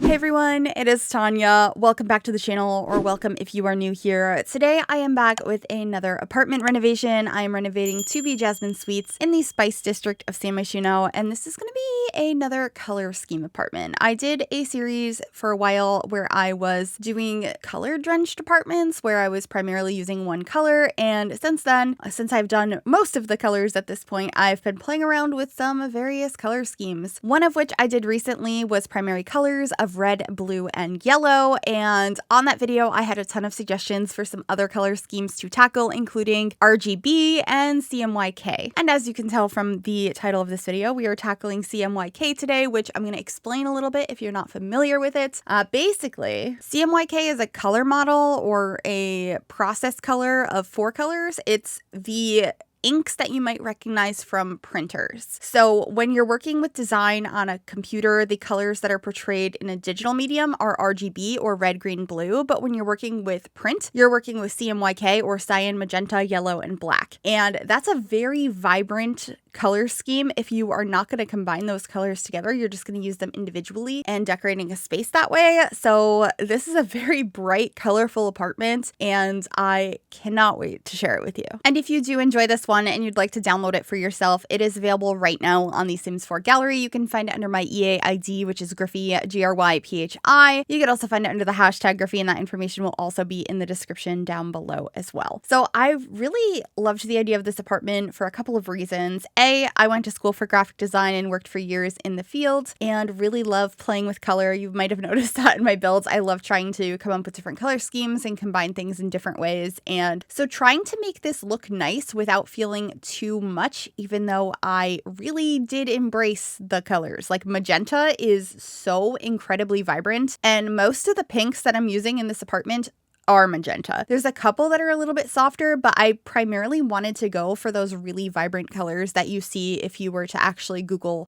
Hey everyone, it is Tanya. Welcome back to the channel, or welcome if you are new here. Today I am back with another apartment renovation. I am renovating 2B Jasmine Suites in the Spice District of Myshuno, and this is going to be another color scheme apartment. I did a series for a while where I was doing color drenched apartments where I was primarily using one color, and since then, since I've done most of the colors at this point, I've been playing around with some various color schemes. One of which I did recently was primary colors of red, blue, and yellow, and on that video I had a ton of suggestions for some other color schemes to tackle, including RGB and CMYK. And as you can tell from the title of this video, we are tackling CMYK today, which I'm going to explain a little bit if you're not familiar with it. Basically, CMYK is a color model or a process color of 4 colors. It's the inks that you might recognize from printers. So when you're working with design on a computer, the colors that are portrayed in a digital medium are RGB or red, green, blue. But when you're working with print, you're working with CMYK or cyan, magenta, yellow, and black. And that's a very vibrant color scheme. If you are not going to combine those colors together, you're just going to use them individually and decorating a space that way. So this is a very bright, colorful apartment, and I cannot wait to share it with you. And if you do enjoy this one and you'd like to download it for yourself, it is available right now on the Sims 4 gallery. You can find it under my EA ID, which is Gryphi, Gryphi. You can also find it under the hashtag Gryphi, and that information will also be in the description down below as well. So I really loved the idea of this apartment for a couple of reasons. I went to school for graphic design and worked for years in the field and really love playing with color. You might have noticed that in my builds. I love trying to come up with different color schemes and combine things in different ways. And so trying to make this look nice without feeling too much, even though I really did embrace the colors. Like magenta is so incredibly vibrant, and most of the pinks that I'm using in this apartment are magenta. There's a couple that are a little bit softer, but I primarily wanted to go for those really vibrant colors that you see if you were to actually Google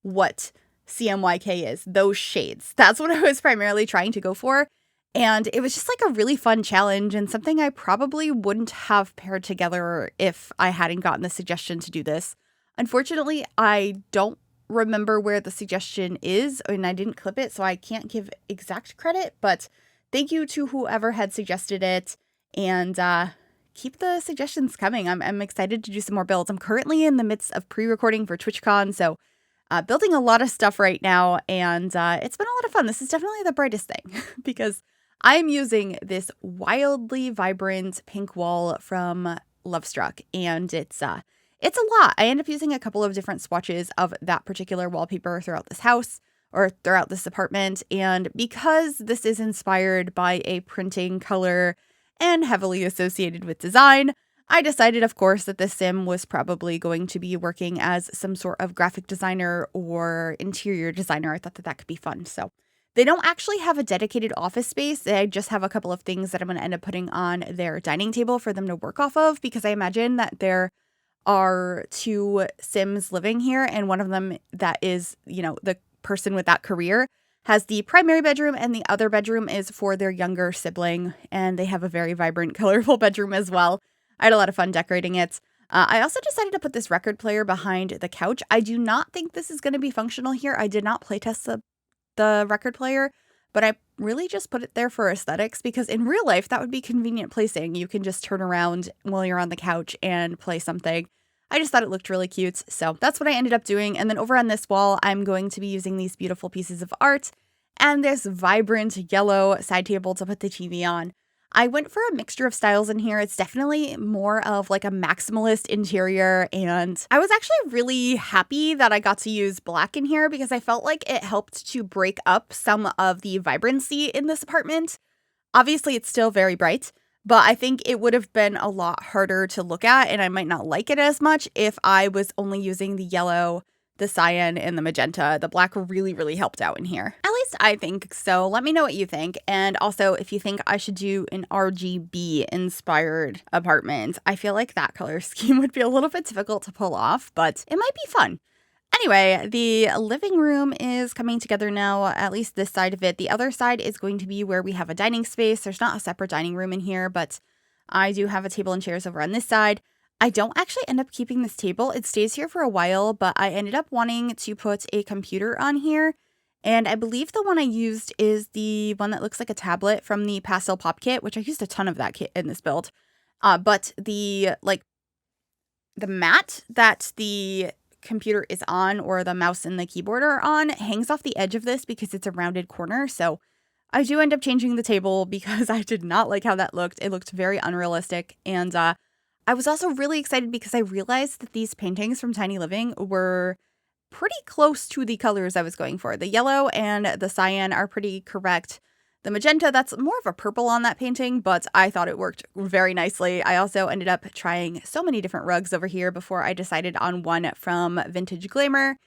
what CMYK is, those shades. That's what I was primarily trying to go for. And it was just like a really fun challenge and something I probably wouldn't have paired together if I hadn't gotten the suggestion to do this. Unfortunately, I don't remember where the suggestion is, and I didn't clip it, so I can't give exact credit, but thank you to whoever had suggested it, and keep the suggestions coming. I'm excited to do some more builds. I'm currently in the midst of pre-recording for TwitchCon, so building a lot of stuff right now, and it's been a lot of fun. This is definitely the brightest thing because I'm using this wildly vibrant pink wall from Lovestruck, and it's a lot. I end up using a couple of different swatches of that particular wallpaper throughout this house, or throughout this apartment, and because this is inspired by a printing color and heavily associated with design, I decided, of course, that this sim was probably going to be working as some sort of graphic designer or interior designer. I thought that could be fun. So they don't actually have a dedicated office space. They just have a couple of things that I'm going to end up putting on their dining table for them to work off of, because I imagine that there are 2 Sims living here, and one of them that is, the person with that career has the primary bedroom, and the other bedroom is for their younger sibling, and they have a very vibrant, colorful bedroom as well. I had a lot of fun decorating it. I also decided to put this record player behind the couch. I do not think this is going to be functional here. I did not playtest the record player, but I really just put it there for aesthetics, because in real life that would be convenient placing. You can just turn around while you're on the couch and play something. I just thought it looked really cute, so that's what I ended up doing. And then over on this wall, I'm going to be using these beautiful pieces of art and this vibrant yellow side table to put the TV on. I went for a mixture of styles in here. It's definitely more of like a maximalist interior, and I was actually really happy that I got to use black in here because I felt like it helped to break up some of the vibrancy in this apartment. Obviously, it's still very bright, but I think it would have been a lot harder to look at, and I might not like it as much if I was only using the yellow, the cyan, and the magenta. The black really, really helped out in here. At least I think so. Let me know what you think. And also, if you think I should do an RGB inspired apartment, I feel like that color scheme would be a little bit difficult to pull off, but it might be fun. Anyway, the living room is coming together now, at least this side of it. The other side is going to be where we have a dining space. There's not a separate dining room in here, but I do have a table and chairs over on this side. I don't actually end up keeping this table. It stays here for a while, but I ended up wanting to put a computer on here And I believe the one I used is the one that looks like a tablet from the Pastel Pop Kit, which I used a ton of that kit in this build. But the mat that the computer is on, or the mouse and the keyboard are on, hangs off the edge of this because it's a rounded corner. So I do end up changing the table because I did not like how that looked. It looked very unrealistic. And I was also really excited because I realized that these paintings from Tiny Living were pretty close to the colors I was going for. The yellow and the cyan are pretty correct. The magenta, that's more of a purple on that painting, but I thought it worked very nicely. I also ended up trying so many different rugs over here before I decided on one from Vintage Glamour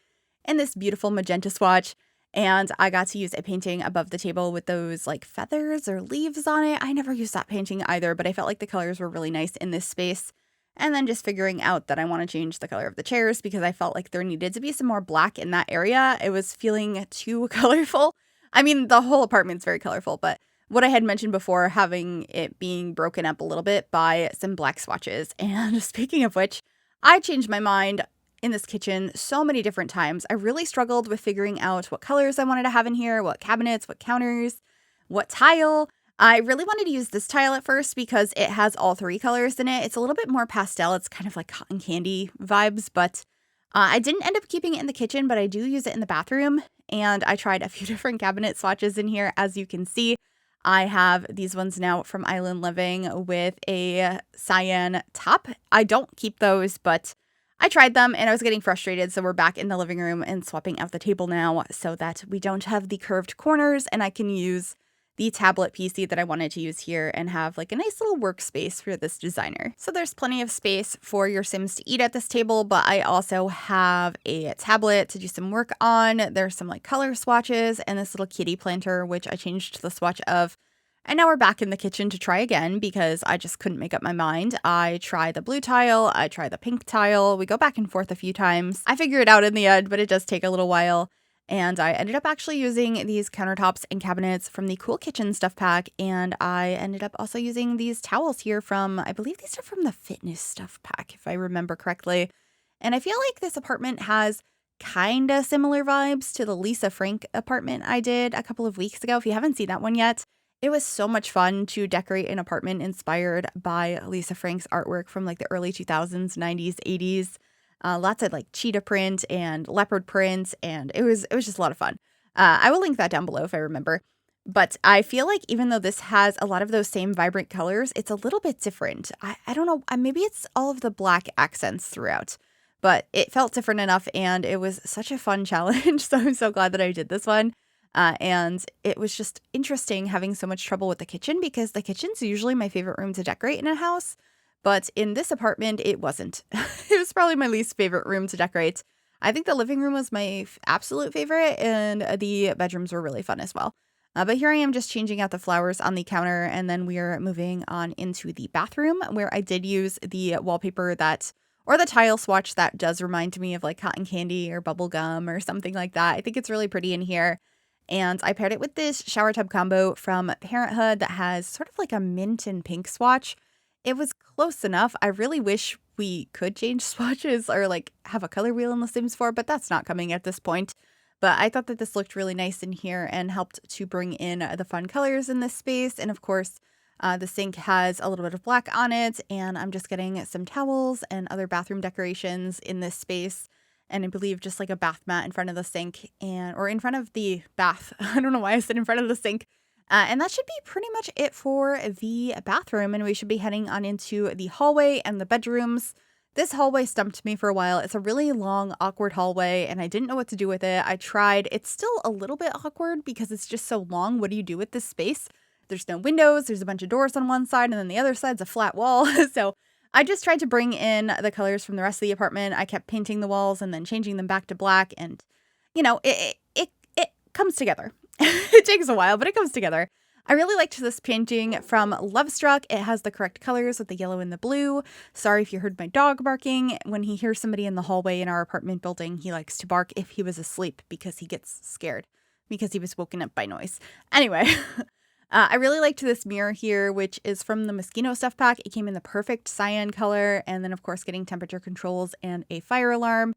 and this beautiful magenta swatch. And I got to use a painting above the table with those like feathers or leaves on it. I never used that painting either, but I felt like the colors were really nice in this space. And then just figuring out that I want to change the color of the chairs because I felt like there needed to be some more black in that area. It was feeling too colorful. I mean, the whole apartment's very colorful, but what I had mentioned before, having it being broken up a little bit by some black swatches. And speaking of which, I changed my mind in this kitchen so many different times. I really struggled with figuring out what colors I wanted to have in here, what cabinets, what counters, what tile. I really wanted to use this tile at first because it has all three colors in it. It's a little bit more pastel. It's kind of like cotton candy vibes, but I didn't end up keeping it in the kitchen, but I do use it in the bathroom. And I tried a few different cabinet swatches in here. As you can see, I have these ones now from Island Living with a cyan top. I don't keep those, but I tried them and I was getting frustrated. So we're back in the living room and swapping out the table now so that we don't have the curved corners and I can use the tablet PC that I wanted to use here and have like a nice little workspace for this designer. So there's plenty of space for your Sims to eat at this table, but I also have a tablet to do some work on. There's some like color swatches and this little kitty planter, which I changed the swatch of. And now we're back in the kitchen to try again because I just couldn't make up my mind. I try the blue tile, I try the pink tile. We go back and forth a few times. I figure it out in the end, but it does take a little while. And I ended up actually using these countertops and cabinets from the Cool Kitchen stuff pack. And I ended up also using these towels here from, I believe these are from the Fitness stuff pack, if I remember correctly. And I feel like this apartment has kind of similar vibes to the Lisa Frank apartment I did a couple of weeks ago. If you haven't seen that one yet, it was so much fun to decorate an apartment inspired by Lisa Frank's artwork from like the early 2000s, 90s, 80s. Lots of like cheetah print and leopard print, and it was just a lot of fun. I will link that down below if I remember. But I feel like even though this has a lot of those same vibrant colors, it's a little bit different. I don't know, maybe it's all of the black accents throughout, but it felt different enough, and it was such a fun challenge. So I'm so glad that I did this one. And it was just interesting having so much trouble with the kitchen because the kitchen's usually my favorite room to decorate in a house. But in this apartment, it wasn't. It was probably my least favorite room to decorate. I think the living room was my absolute favorite, and the bedrooms were really fun as well. But here I am just changing out the flowers on the counter, and then we're moving on into the bathroom, where I did use the wallpaper or the tile swatch that does remind me of like cotton candy or bubble gum or something like that. I think it's really pretty in here. And I paired it with this shower tub combo from Parenthood that has sort of like a mint and pink swatch. It was close enough. I really wish we could change swatches or like have a color wheel in The Sims 4, but that's not coming at this point. But I thought that this looked really nice in here and helped to bring in the fun colors in this space. And of course, the sink has a little bit of black on it, and I'm just getting some towels and other bathroom decorations in this space. And I believe just like a bath mat in front of the sink or in front of the bath. I don't know why I said in front of the sink. And that should be pretty much it for the bathroom. And we should be heading on into the hallway and the bedrooms. This hallway stumped me for a while. It's a really long, awkward hallway, and I didn't know what to do with it. I tried. It's still a little bit awkward because it's just so long. What do you do with this space? There's no windows. There's a bunch of doors on one side, and then the other side's a flat wall. So I just tried to bring in the colors from the rest of the apartment. I kept painting the walls and then changing them back to black, and it comes together. It takes a while, but it comes together. I really liked this painting from Lovestruck. It has the correct colors with the yellow and the blue. Sorry if you heard my dog barking. When he hears somebody in the hallway in our apartment building, he likes to bark if he was asleep because he gets scared because he was woken up by noise. Anyway, I really liked this mirror here, which is from the Myshuno stuff pack. It came in the perfect cyan color, and then of course getting temperature controls and a fire alarm.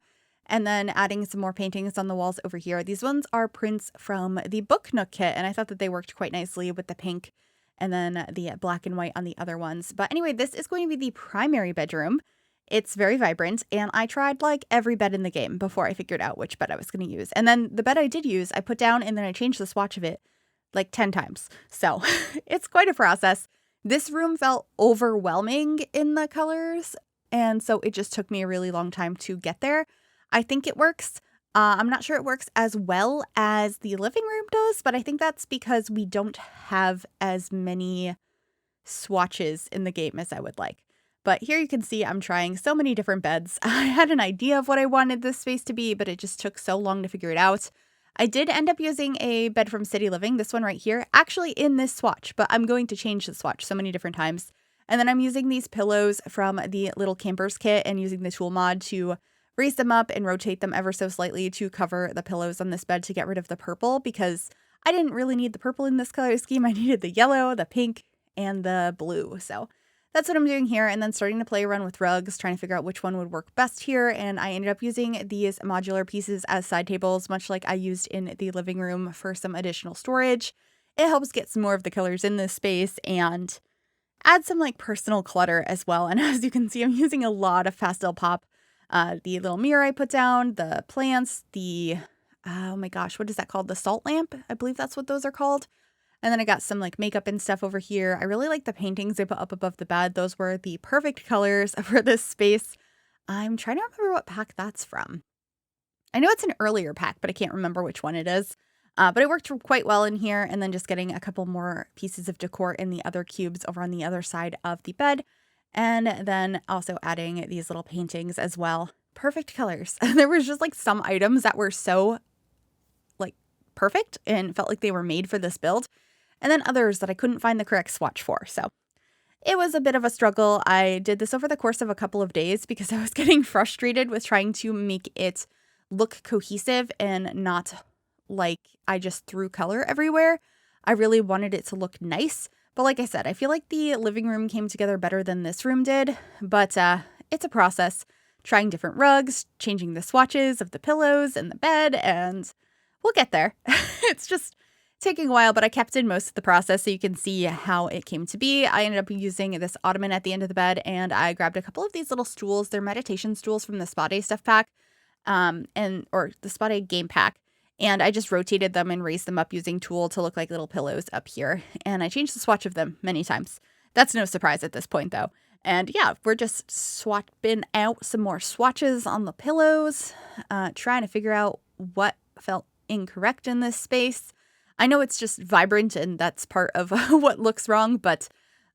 And then adding some more paintings on the walls over here. These ones are prints from the Book Nook kit, and I thought that they worked quite nicely with the pink and then the black and white on the other ones. But anyway, this is going to be the primary bedroom. It's very vibrant, and I tried like every bed in the game before I figured out which bed I was going to use. And then the bed I did use, I put down and then I changed the swatch of it like 10 times. So it's quite a process. This room felt overwhelming in the colors, and so it just took me a really long time to get there. I think it works. I'm not sure it works as well as the living room does, but I think that's because we don't have as many swatches in the game as I would like. But here you can see I'm trying so many different beds. I had an idea of what I wanted this space to be, but it just took so long to figure it out. I did end up using a bed from City Living, this one right here, actually in this swatch, but I'm going to change the swatch so many different times. And then I'm using these pillows from the Little Campers kit and using the tool mod to raise them up and rotate them ever so slightly to cover the pillows on this bed to get rid of the purple, because I didn't really need the purple in this color scheme. I needed the yellow, the pink, and the blue. So that's what I'm doing here, and then starting to play around with rugs, trying to figure out which one would work best here, and I ended up using these modular pieces as side tables, much like I used in the living room for some additional storage. It helps get some more of the colors in this space and add some like personal clutter as well. And as you can see, I'm using a lot of pastel pop. The little mirror I put down, the plants, the, oh my gosh, what is that called? The salt lamp? I believe that's what those are called. And then I got some like makeup and stuff over here. I really like the paintings I put up above the bed. Those were the perfect colors for this space. I'm trying to remember what pack that's from. I know it's an earlier pack, but I can't remember which one it is. But it worked quite well in here. And then just getting a couple more pieces of decor in the other cubes over on the other side of the bed. And then also adding these little paintings as well. Perfect colors. There was just like some items that were so like perfect and felt like they were made for this build. And then others that I couldn't find the correct swatch for. So it was a bit of a struggle. I did this over the course of a couple of days because I was getting frustrated with trying to make it look cohesive and not like I just threw color everywhere. I really wanted it to look nice. But like I said, I feel like the living room came together better than this room did. But it's a process. Trying different rugs, changing the swatches of the pillows and the bed, and we'll get there. It's just taking a while, but I kept in most of the process so you can see how it came to be. I ended up using this ottoman at the end of the bed, and I grabbed a couple of these little stools. They're meditation stools from the Spa Day stuff pack, or the Spa Day game pack. And I just rotated them and raised them up using tool to look like little pillows up here. And I changed the swatch of them many times. That's no surprise at this point, though. And yeah, we're just swapping out some more swatches on the pillows, trying to figure out what felt incorrect in this space. I know it's just vibrant and that's part of what looks wrong, but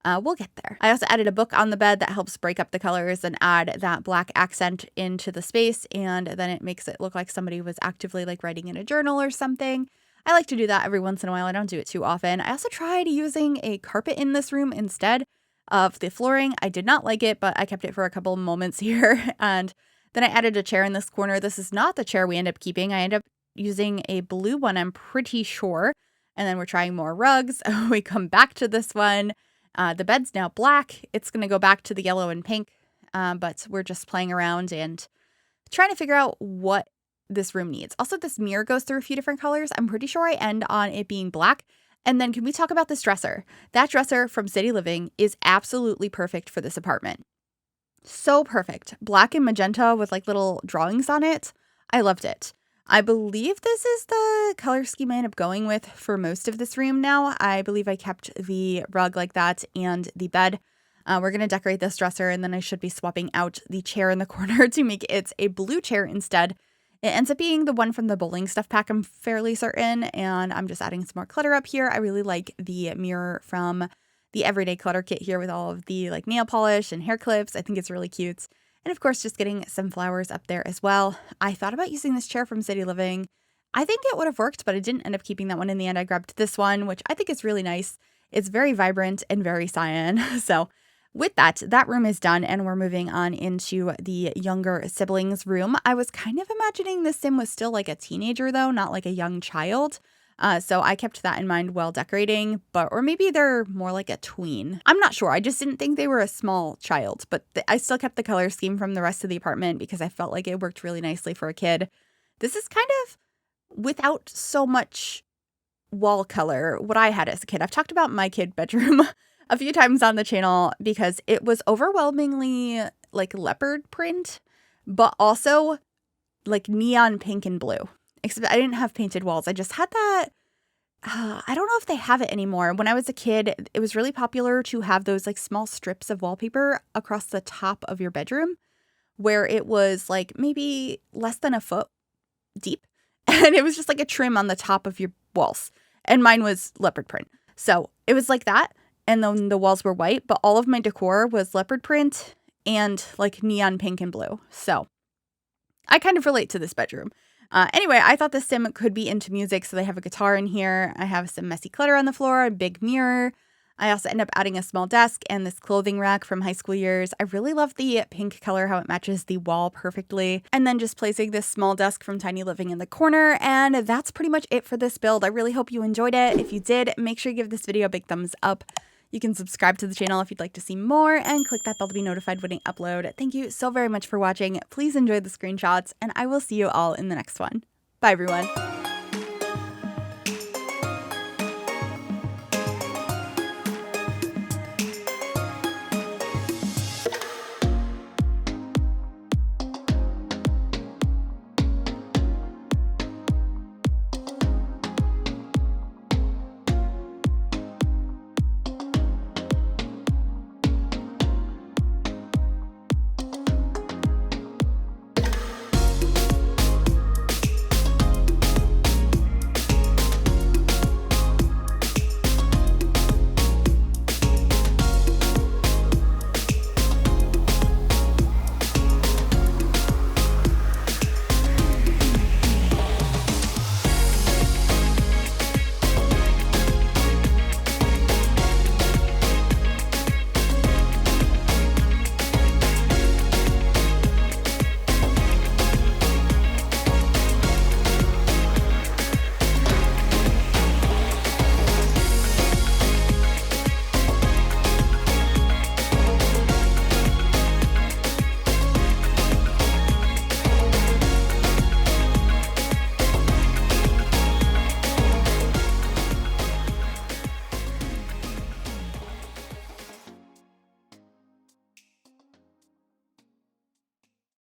we'll get there. I also added a book on the bed that helps break up the colors and add that black accent into the space, and then it makes it look like somebody was actively like writing in a journal or something. I like to do that every once in a while. I don't do it too often. I also tried using a carpet in this room instead of the flooring. I did not like it, but I kept it for a couple of moments here. And then I added a chair in this corner. This is not the chair we end up keeping. I end up using a blue one, I'm pretty sure. And then we're trying more rugs. We come back to this one. The bed's now black. It's going to go back to the yellow and pink, but we're just playing around and trying to figure out what this room needs. Also, this mirror goes through a few different colors. I'm pretty sure I end on it being black. And then can we talk about this dresser? That dresser from City Living is absolutely perfect for this apartment. So perfect. Black and magenta with like little drawings on it. I loved it. I believe this is the color scheme I end up going with for most of this room now. I believe I kept the rug like that and the bed. We're going to decorate this dresser, and then I should be swapping out the chair in the corner to make it a blue chair instead. It ends up being the one from the bowling stuff pack, I'm fairly certain, and I'm just adding some more clutter up here. I really like the mirror from the Everyday Clutter kit here with all of the like nail polish and hair clips. I think it's really cute. And of course, just getting some flowers up there as well. I thought about using this chair from City Living. I think it would have worked, but I didn't end up keeping that one in the end. I grabbed this one, which I think is really nice. It's very vibrant and very cyan. So with that, that room is done, and we're moving on into the younger siblings room. I was kind of imagining this sim was still like a teenager though, not like a young child. So I kept that in mind while decorating, or maybe they're more like a tween. I'm not sure. I just didn't think they were a small child, but I still kept the color scheme from the rest of the apartment because I felt like it worked really nicely for a kid. This is kind of without so much wall color what I had as a kid. I've talked about my kid bedroom a few times on the channel because it was overwhelmingly like leopard print, but also like neon pink and blue. Except I didn't have painted walls. I just had that. I don't know if they have it anymore. When I was a kid, it was really popular to have those like small strips of wallpaper across the top of your bedroom where it was like maybe less than a foot deep. And it was just like a trim on the top of your walls. And mine was leopard print. So it was like that. And then the walls were white, but all of my decor was leopard print and like neon pink and blue. So I kind of relate to this bedroom. Anyway, I thought the sim could be into music, so they have a guitar in here. I have some messy clutter on the floor, a big mirror. I also end up adding a small desk and this clothing rack from high school years. I really love the pink color, how it matches the wall perfectly. And then just placing this small desk from Tiny Living in the corner. And that's pretty much it for this build. I really hope you enjoyed it. If you did, make sure you give this video a big thumbs up. You can subscribe to the channel if you'd like to see more and click that bell to be notified when I upload. Thank you so very much for watching. Please enjoy the screenshots and I will see you all in the next one. Bye everyone.